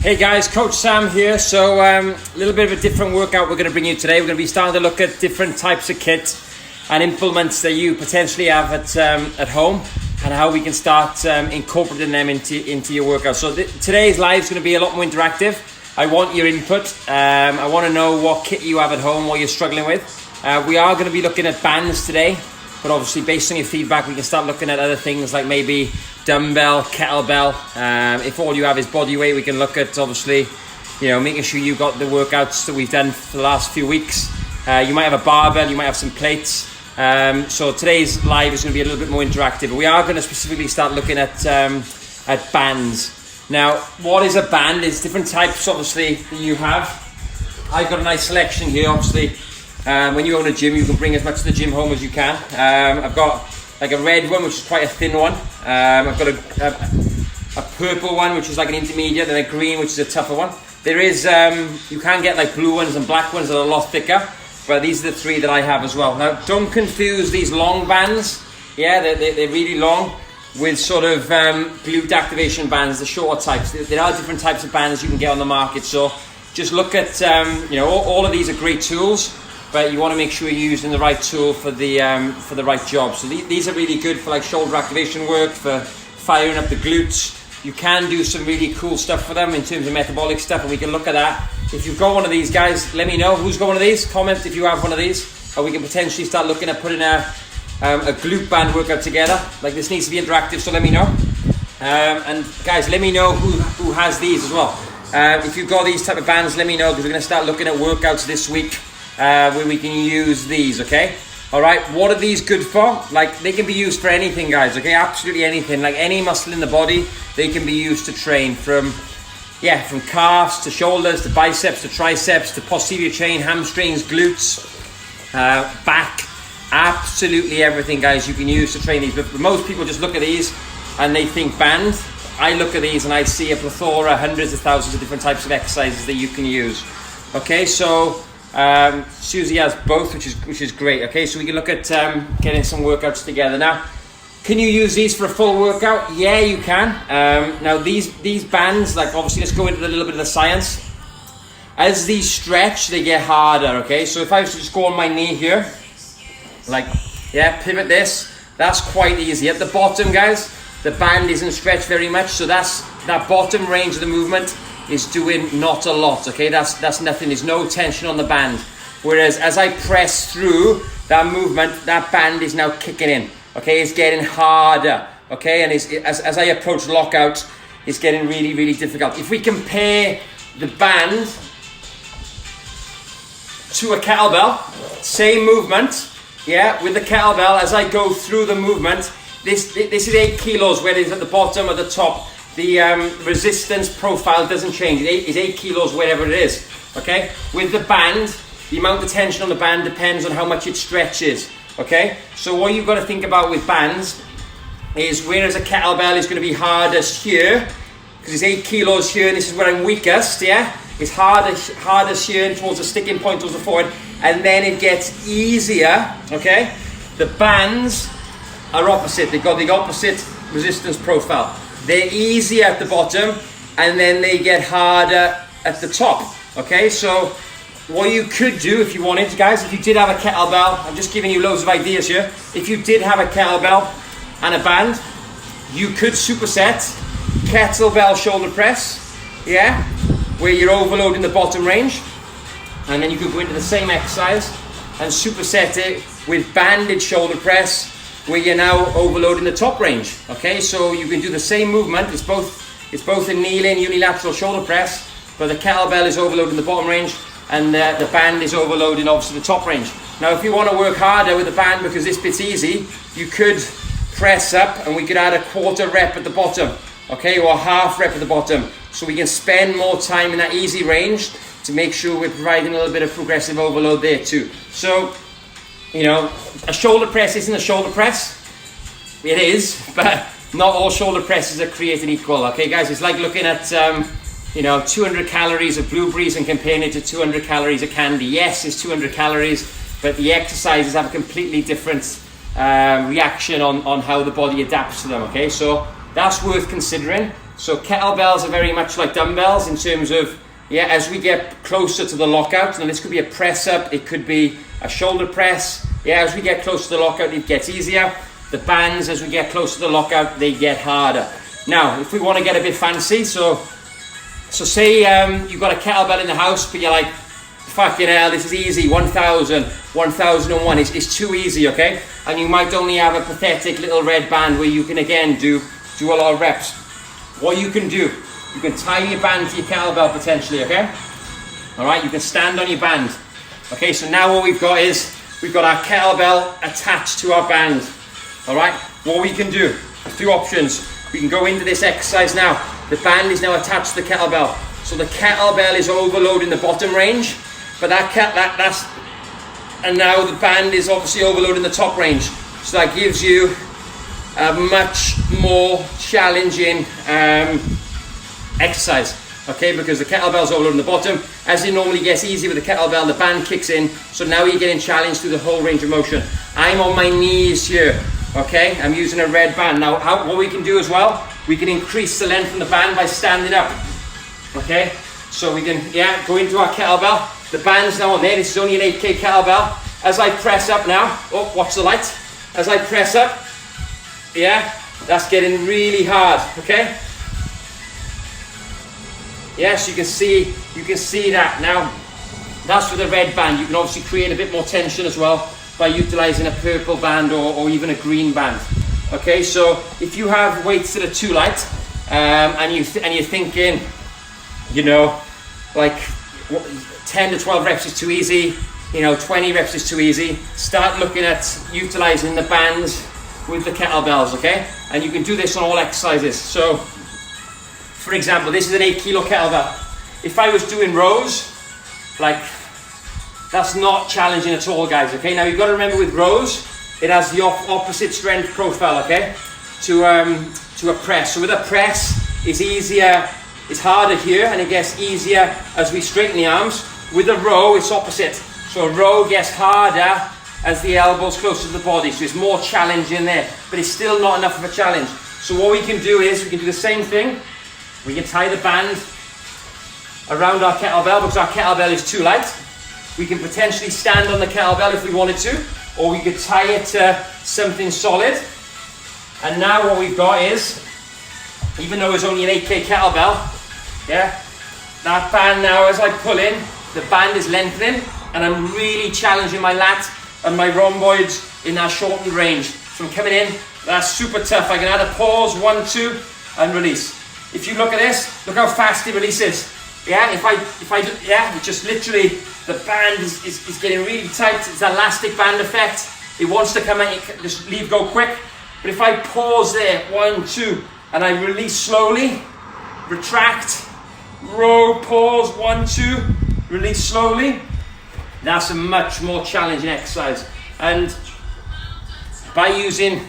Hey guys, Coach Sam here. So a little bit of a different workout we're going to bring you today. We're going to be starting to look at different types of kit and implements that you potentially have at home, and how we can start incorporating them into your workout. So today's live is going to be a lot more interactive. I want your input. I want to know what kit you have at home, what you're struggling with. We are going to be looking at bands today, but obviously based on your feedback we can start looking at other things like maybe dumbbell, kettlebell. If all you have is body weight, we can look at obviously, making sure you got the workouts that we've done for the last few weeks. You might have a barbell, you might have some plates. So today's live is going to be a little bit more interactive. We are going to specifically start looking at bands. Now, what is a band? There's different types obviously that you have. I've got a nice selection here. Obviously, when you own a gym, you can bring as much of the gym home as you can. I've got like a red one, which is quite a thin one. I've got a purple one, which is like an intermediate, and a green, which is a tougher one. There is, you can get like blue ones and black ones that are a lot thicker, but these are the three that I have as well. Now, don't confuse these long bands, they're really long, with sort of glute activation bands, the shorter types. There are different types of bands you can get on the market, so just look at, all of these are great tools, but you want to make sure you're using the right tool for the right job. So these are really good for like shoulder activation work, for firing up the glutes. You can do some really cool stuff for them in terms of metabolic stuff, and we can look at that. If you've got one of these, guys, let me know who's got one of these. Comment if you have one of these, or we can potentially start looking at putting a glute band workout together. Like, this needs to be interactive, so let me know. And guys, let me know who has these as well. If you've got these type of bands, let me know, because we're going to start looking at workouts this week where we can use these, okay? All right, what are these good for? Like, they can be used for anything, guys, okay? Absolutely anything. Like, any muscle in the body, they can be used to train from calves to shoulders to biceps to triceps to posterior chain, hamstrings, glutes, back. Absolutely everything, guys, you can use to train these. But most people just look at these and they think band. I look at these and I see a plethora, hundreds of thousands of different types of exercises that you can use. Okay, so Susie has both, which is great. Okay, so we can look at getting some workouts together. Now, can you use these for a full workout? Yeah, you can. Now these bands, like, obviously, let's go into a little bit of the science. As these stretch, they get harder. Okay, so if I was to just go on my knee here, pivot this, that's quite easy. At the bottom, guys, the band isn't stretched very much, so that bottom range of the movement is doing not a lot, okay? That's nothing. There's no tension on the band. Whereas as I press through that movement, that band is now kicking in, okay? It's getting harder, okay? And as I approach lockout, it's getting really, really difficult. If we compare the band to a kettlebell, same movement, with the kettlebell, as I go through the movement, this is 8 kilos, whether it's at the bottom or the top. The resistance profile doesn't change. It's 8 kilos wherever it is, okay? With the band, the amount of tension on the band depends on how much it stretches, okay? So what you've got to think about with bands is, whereas a kettlebell is going to be hardest here, because it's 8 kilos here, and this is where I'm weakest, it's hardest here towards the sticking point, towards the forward, and then it gets easier, okay? The bands are opposite. They've got the opposite resistance profile. They're easier at the bottom, and then they get harder at the top, okay? So what you could do if you wanted, guys, if you did have a kettlebell, I'm just giving you loads of ideas here. If you did have a kettlebell and a band, you could superset kettlebell shoulder press, where you're overloading the bottom range, and then you could go into the same exercise and superset it with banded shoulder press, where you're now overloading the top range, okay? So you can do the same movement. It's both a kneeling unilateral shoulder press, but the kettlebell is overloading the bottom range, and the band is overloading obviously the top range. Now, if you want to work harder with the band because this bit's easy, you could press up, and we could add a quarter rep at the bottom, okay, or a half rep at the bottom, so we can spend more time in that easy range to make sure we're providing a little bit of progressive overload there too. So, a shoulder press isn't a shoulder press. It is, but not all shoulder presses are created equal, okay, guys? It's like looking at 200 calories of blueberries and comparing it to 200 calories of candy. Yes, it's 200 calories, but the exercises have a completely different reaction on how the body adapts to them, okay? So that's worth considering. So kettlebells are very much like dumbbells in terms of, yeah, as we get closer to the lockout, and this could be a press up, it could be a shoulder press. Yeah, as we get closer to the lockout, it gets easier. The bands, as we get closer to the lockout, they get harder. Now, if we want to get a bit fancy, so say you've got a kettlebell in the house, but you're like, fucking hell, this is easy, 1,000, 1,001, it's too easy, okay? And you might only have a pathetic little red band where you can, again, do a lot of reps. What you can do, you can tie your band to your kettlebell potentially, okay? All right, you can stand on your band. Okay, so now what we've got is, we've got our kettlebell attached to our band. All right, what we can do, a few options. We can go into this exercise now. The band is now attached to the kettlebell. So the kettlebell is overloading the bottom range, but and now the band is obviously overloading the top range. So that gives you a much more challenging exercise, okay? Because the kettlebell's overloading the bottom. As it normally gets easy with the kettlebell, the band kicks in. So now you're getting challenged through the whole range of motion. I'm on my knees here, okay? I'm using a red band. Now, what we can do as well, we can increase the length of the band by standing up, okay? So we can, yeah, go into our kettlebell. The band's now on there. This is only an 8K kettlebell. As I press up now, oh, watch the light. As I press up, yeah, that's getting really hard, okay? Yes, you can see that now. That's with a red band. You can obviously create a bit more tension as well by utilizing a purple band or even a green band. Okay, so if you have weights that are too light, and you're thinking, you know, like 10 to 12 reps is too easy, you know, 20 reps is too easy, start looking at utilizing the bands with the kettlebells, okay? And you can do this on all exercises. So, for example, this is an 8 kilo kettlebell. If I was doing rows, like, that's not challenging at all, guys, okay? Now, you've got to remember with rows, it has the opposite strength profile, okay? To a press. So with a press, it's easier, it's harder here, and it gets easier as we straighten the arms. With a row, it's opposite. So a row gets harder as the elbow's closer to the body, so it's more challenging there, but it's still not enough of a challenge. So what we can do is, we can do the same thing. We can tie the band around our kettlebell because our kettlebell is too light. We can potentially stand on the kettlebell if we wanted to, or we could tie it to something solid. And now what we've got is, even though it's only an 8K kettlebell, yeah, that band now, as I pull in, the band is lengthening, and I'm really challenging my lat and my rhomboids in that shortened range. So I'm coming in, that's super tough. I can add a pause, 1, 2, and release. If you look at this, look how fast it releases. Yeah, if I yeah, it just literally, the band is getting really tight. It's an elastic band effect. It wants to come in, just leave go quick. But if I pause there, 1, 2, and I release slowly, retract, row, pause, 1, 2, release slowly, that's a much more challenging exercise. And by using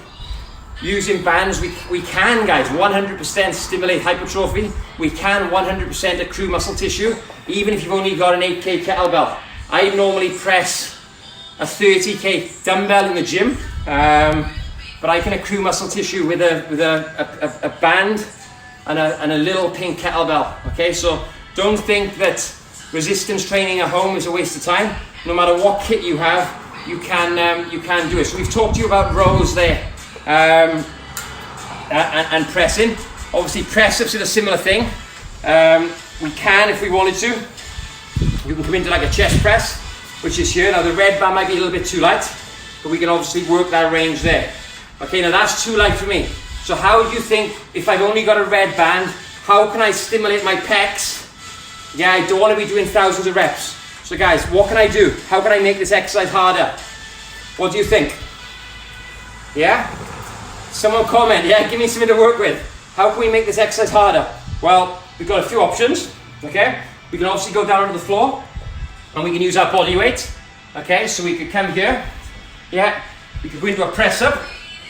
bands, we can, guys, 100% stimulate hypertrophy. We can 100% accrue muscle tissue, even if you've only got an 8K kettlebell. I normally press a 30K dumbbell in the gym, but I can accrue muscle tissue with a band and a little pink kettlebell. Okay, so don't think that resistance training at home is a waste of time. No matter what kit you have, you can do it. So we've talked to you about rows there, and pressing. Obviously, press-ups are a similar thing. We can, if we wanted to, you can come into like a chest press, which is here. Now the red band might be a little bit too light, but we can obviously work that range there. Okay, now that's too light for me. So how do you think, if I've only got a red band, how can I stimulate my pecs? Yeah, I don't want to be doing thousands of reps. So guys, what can I do? How can I make this exercise harder? What do you think? Yeah? Someone comment, yeah, give me something to work with. How can we make this exercise harder? Well, we've got a few options, okay? We can obviously go down onto the floor, and we can use our body weight, okay? So we could come here, yeah? We could go into a press up,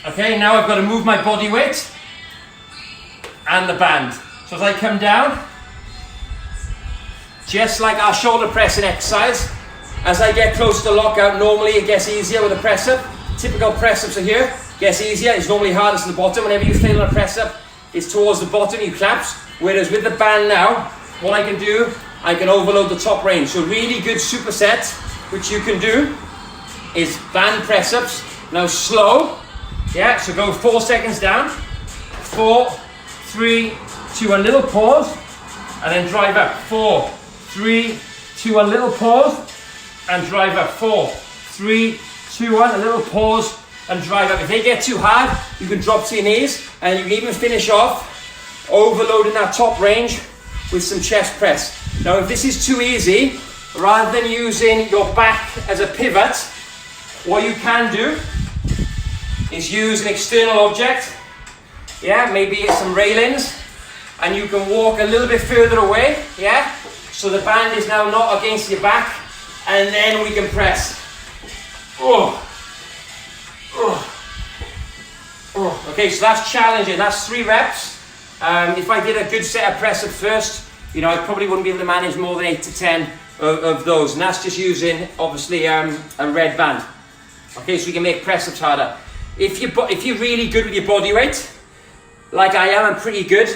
okay? Now I've got to move my body weight and the band. So as I come down, just like our shoulder pressing exercise, as I get close to lockout, normally it gets easier with a press up. Typical press ups are here, gets easier. It's normally hardest at the bottom. Whenever you fail on a press up, is towards the bottom, you collapse. Whereas with the band now, what I can do, I can overload the top range. So really good superset, which you can do, is band press ups. Now slow, yeah, so go 4 seconds down, 4, 3, 2, a little pause, and then drive up, 4, 3, 2, a little pause, and drive up, 4, 3, 2, 1, a little pause, and drive up. If they get too hard, you can drop to your knees, and you can even finish off overloading that top range with some chest press. Now if this is too easy, rather than using your back as a pivot, what you can do is use an external object, yeah, maybe it's some railings, and you can walk a little bit further away, yeah, so the band is now not against your back, and then we can press. Oh. Oh. Oh. Okay, so that's challenging. That's 3 reps. If I did a good set of press at first, you know, I probably wouldn't be able to manage more than 8 to 10 of those, and that's just using obviously a red band. Okay, so we can make press ups harder. If you're really good with your body weight, like I am, I'm pretty good.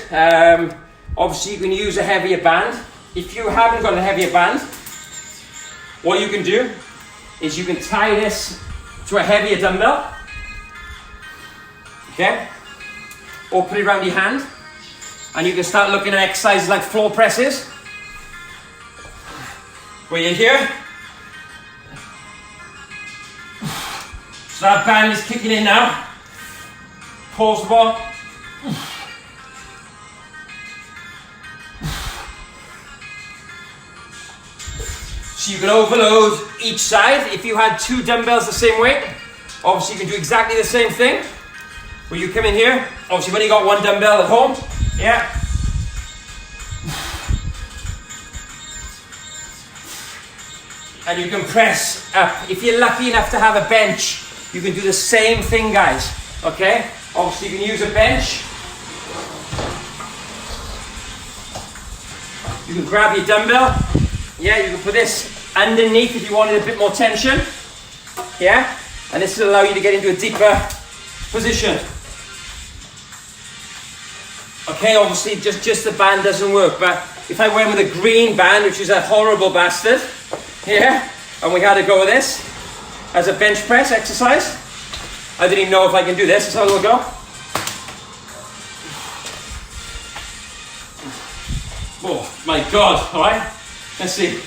Obviously, you can use a heavier band. If you haven't got a heavier band, what you can do is you can tie this to a heavier dumbbell, okay, or put it around your hand, and you can start looking at exercises like floor presses, where you're here. So that band is kicking in now. Pause the ball. So you can overload each side. If you had 2 dumbbells the same weight, obviously you can do exactly the same thing. Where you come in here, obviously you've only got 1 dumbbell at home, yeah. And you can press up. If you're lucky enough to have a bench, you can do the same thing, guys, okay? Obviously you can use a bench. You can grab your dumbbell. Yeah, you can put this underneath if you wanted a bit more tension. Yeah, and this will allow you to get into a deeper position. Okay, obviously just the band doesn't work, but if I went with a green band, which is a horrible bastard, yeah, and we had to go with this as a bench press exercise, I didn't even know if I can do this. Let's have a little go. Oh my God, all right, let's see.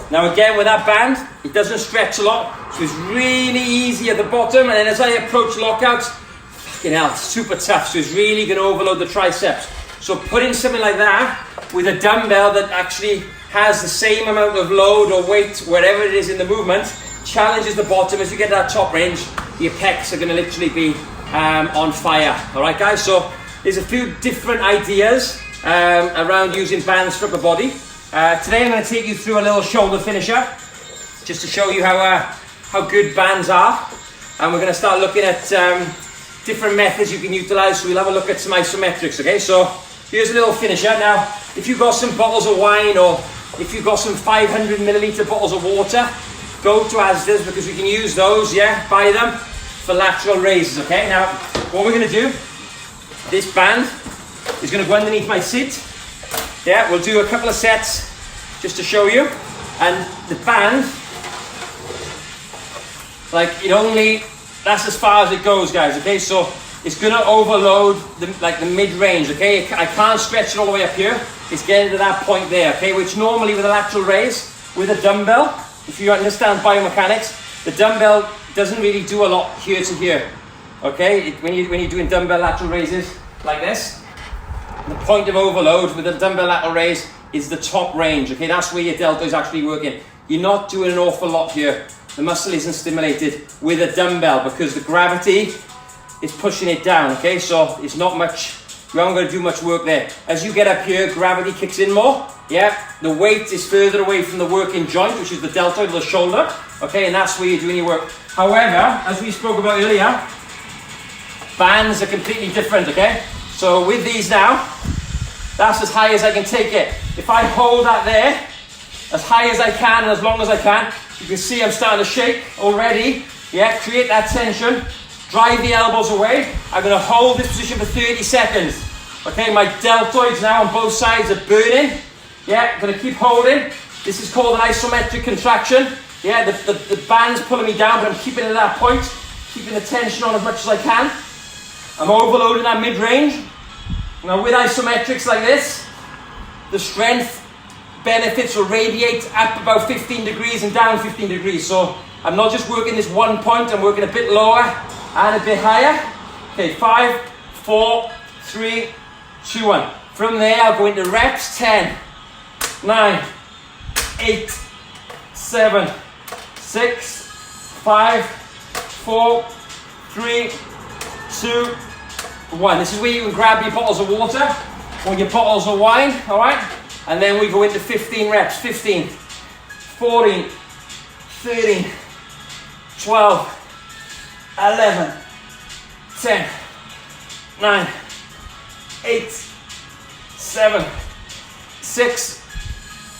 Now again, with that band, it doesn't stretch a lot, so it's really easy at the bottom, and then as I approach lockouts, fucking hell, it's super tough, so it's really going to overload the triceps. So putting something like that with a dumbbell that actually has the same amount of load or weight, wherever it is in the movement, challenges the bottom. As you get that top range, your pecs are going to literally be on fire. All right, guys, so there's a few different ideas around using bands for upper body. Today I'm going to take you through a little shoulder finisher, just to show you how good bands are, and we're going to start looking at different methods you can utilize. So we'll have a look at some isometrics. Okay, so here's a little finisher. Now if you've got some bottles of wine, or if you've got some 500 milliliter bottles of water, go to Asda's, because we can use those, yeah, buy them for lateral raises. Okay, now what we're going to do, this band is going to go underneath my seat. Yeah, we'll do a couple of sets just to show you. And the band, like, that's as far as it goes, guys, okay? So it's gonna overload the mid-range, okay? I can't stretch it all the way up here. It's getting to that point there, okay? Which normally with a lateral raise, with a dumbbell, if you understand biomechanics, the dumbbell doesn't really do a lot here to here, okay? When you're doing dumbbell lateral raises like this, the point of overload with a dumbbell lateral raise is the top range, okay? That's where your delta is actually working. You're not doing an awful lot here. The muscle isn't stimulated with a dumbbell because the gravity is pushing it down, okay? So it's not much, you aren't going to do much work there. As you get up here, gravity kicks in more, yeah? The weight is further away from the working joint, which is the deltoid, the shoulder, okay? And that's where you're doing your work. However, as we spoke about earlier, bands are completely different, okay? So with these now, that's as high as I can take it. If I hold that there, as high as I can and as long as I can. You can see I'm starting to shake already. Yeah, create that tension. Drive the elbows away. I'm going to hold this position for 30 seconds. Okay, my deltoids now on both sides are burning. Yeah, I'm going to keep holding. This is called an isometric contraction. Yeah, the band's pulling me down, but I'm keeping it at that point. Keeping the tension on as much as I can. I'm overloading that mid-range. Now with isometrics like this, the strength benefits will radiate up about 15 degrees and down 15 degrees. So I'm not just working this one point, I'm working a bit lower and a bit higher. Okay, 5, 4, 3, 2, 1. From there, I'll go into reps. 10, 9, 8, 7, 6, 5, 4, 3, 2, 1. This is where you can grab your bottles of water or your bottles of wine, all right? And then we go into 15 reps. 15, 14, 13, 12, 11, 10, 9, 8, 7, 6,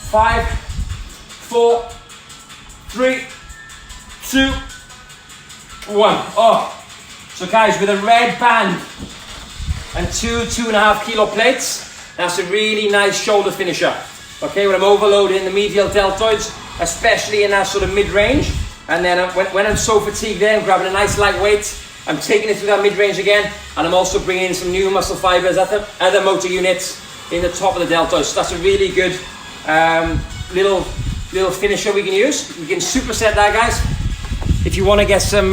5, 4, 3, 2, 1. Oh, so guys, with a red band and 2.5 kilo plates, that's a really nice shoulder finisher. Okay, when I'm overloading the medial deltoids, especially in that sort of mid-range, and then when I'm so fatigued there, I'm grabbing a nice light weight, I'm taking it through that mid-range again, and I'm also bringing in some new muscle fibers, other motor units in the top of the deltoids. So that's a really good little finisher we can use. We can superset that, guys. If you want to get some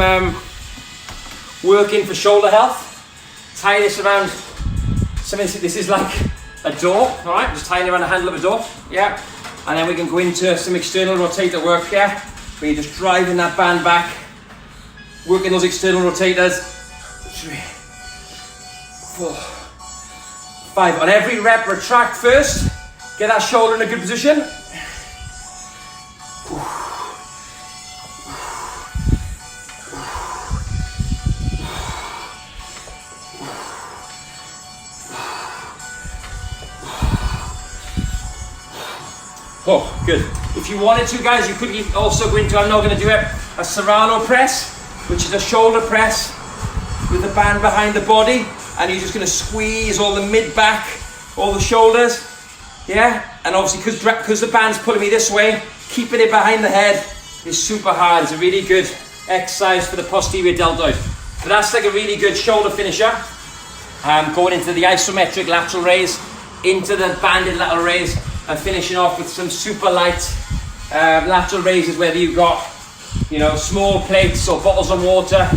work in for shoulder health, tie this around something. This is like a door, all right? Just tying it around the handle of a door, yeah. And then we can go into some external rotator work, yeah, where you're just driving that band back, working those external rotators. 3, 4, 5. On every rep, retract first. Get that shoulder in a good position. Oh, good. If you wanted to, guys, you could also go into, I'm not going to do it, a Serrano press, which is a shoulder press with the band behind the body, and you're just going to squeeze all the mid-back, all the shoulders, yeah? And obviously, because the band's pulling me this way, keeping it behind the head is super hard. It's a really good exercise for the posterior deltoid. But that's like a really good shoulder finisher. Going into the isometric lateral raise, into the banded lateral raise, and finishing off with some super light lateral raises, whether you've got, you know, small plates or bottles of water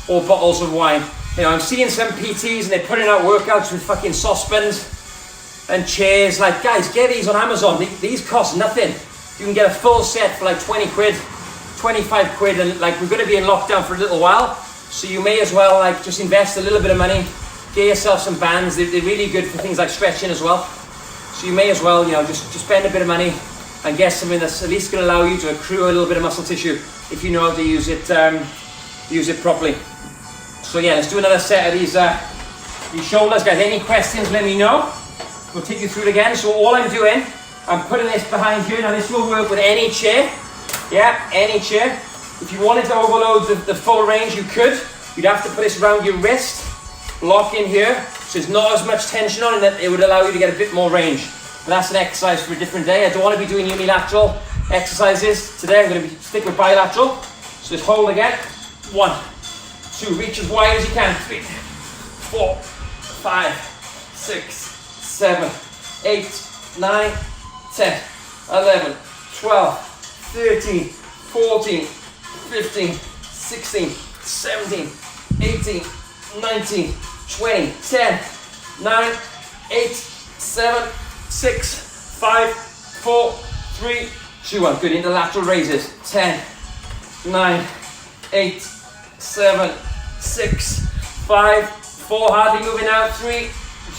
or bottles of wine. You know, I'm seeing some PTs and they're putting out workouts with fucking saucepans and chairs. Like, guys, get these on Amazon. These cost nothing. You can get a full set for like 20 quid, 25 quid, and like, we're going to be in lockdown for a little while, so you may as well like just invest a little bit of money, get yourself some bands. They're really good for things like stretching as well. So you may as well, you know, just spend a bit of money and get something that's at least going to allow you to accrue a little bit of muscle tissue if you know how to use it properly. So yeah, let's do another set of these shoulders, guys. Any questions, let me know. We'll take you through it again. So all I'm doing, I'm putting this behind here. Now this will work with any chair. Yeah, any chair. If you wanted to overload the full range, you could. You'd have to put this around your wrist, lock in here, so there's not as much tension on it, that it would allow you to get a bit more range. But that's an exercise for a different day. I don't want to be doing unilateral exercises today. I'm going to stick with bilateral. So just hold again. 1, 2, reach as wide as you can. 3, 4, 5, 6, 7, 8, 9, 10, 11, 12, 13, 14, 15, 16, 17, 18, 19, 20, 10, 9, 8, 7, 6, 5, 4, 3, 2, 1. Good, into lateral raises. 10, 9, 8, 7, 6, 5, 4, hardly moving out. 3,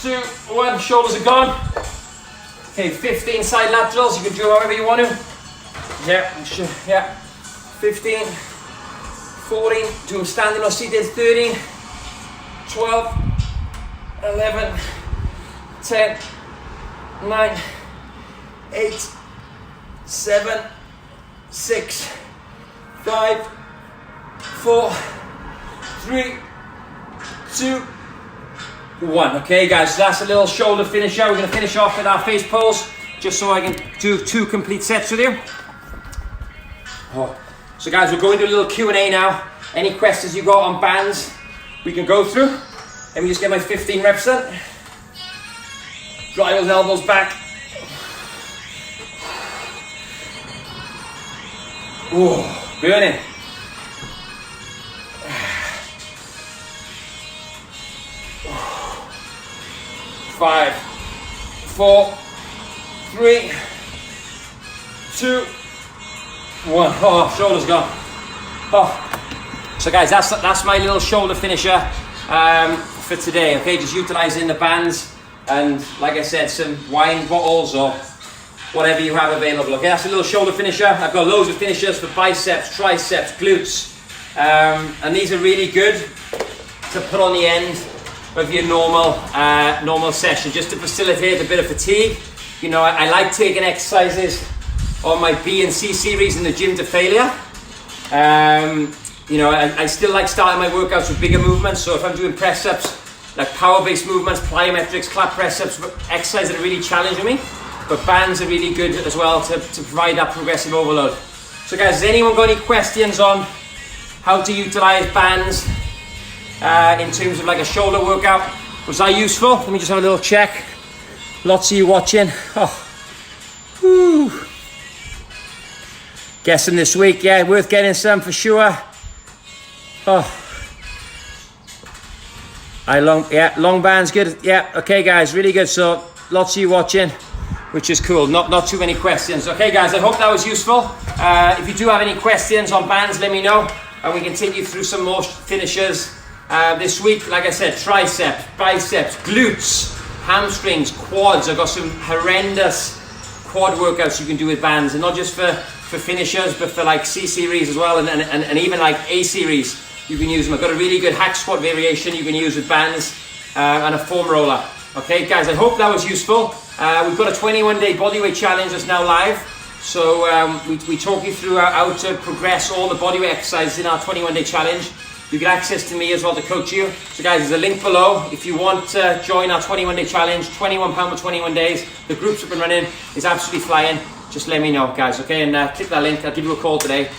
2, 1, shoulders are gone. Okay, 15 side laterals. You can do however you want to. Yeah, sure. Yeah. 15, 14, do them standing or seated. 13, 12, 11, 10, 9, 8, 7, 6, 5, 4, 3, 2, 1. Okay guys, so that's a little shoulder finisher. We're going to finish off with our face pulls, just so I can do 2 complete sets with you. So guys, we're going to a little Q&A now. Any questions you got on bands, we can go through. Let me just get my 15 reps in. Drive those elbows back. Oh, burning. 5, 4, 3, 2, 1. Oh, shoulder's gone. Oh. So guys, that's my little shoulder finisher for today. Okay, just utilizing the bands and, like I said, some wine bottles or whatever you have available. Okay, that's a little shoulder finisher. I've got loads of finishers for biceps, triceps, glutes, and these are really good to put on the end of your normal session, just to facilitate a bit of fatigue. You know, I like taking exercises on my B and C series in the gym to failure. You know, I still like starting my workouts with bigger movements. So if I'm doing press ups, like power-based movements, plyometrics, clap press ups, exercises that are really challenging me. But bands are really good as well to provide that progressive overload. So guys, has anyone got any questions on how to utilize bands in terms of like a shoulder workout? Was that useful? Let me just have a little check. Lots of you watching. Oh, whew. Guessing this week, yeah, worth getting some for sure. Oh, long bands, good. Yeah, okay guys, really good. So lots of you watching, which is cool. Not too many questions. Okay guys, I hope that was useful. If you do have any questions on bands, let me know, and we can take you through some more finishers this week. Like I said, triceps, biceps, glutes, hamstrings, quads. I've got some horrendous quad workouts you can do with bands, and not just for finishers, but for like C series as well, and even like A series. You can use them. I've got a really good hack squat variation you can use with bands and a foam roller. Okay guys, I hope that was useful. We've got a 21-day bodyweight challenge that's now live. So we talk you through how to progress all the bodyweight exercises in our 21-day challenge. You get access to me as well to coach you. So guys, there's a link below. If you want to join our 21-day challenge, £21 for 21 days. The group's up and running. It's absolutely flying. Just let me know, guys, okay? And click that link. I'll give you a call today.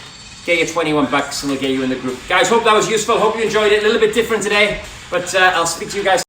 Get your 21 bucks and we'll get you in the group. Guys, hope that was useful. Hope you enjoyed it. A little bit different today, but I'll speak to you guys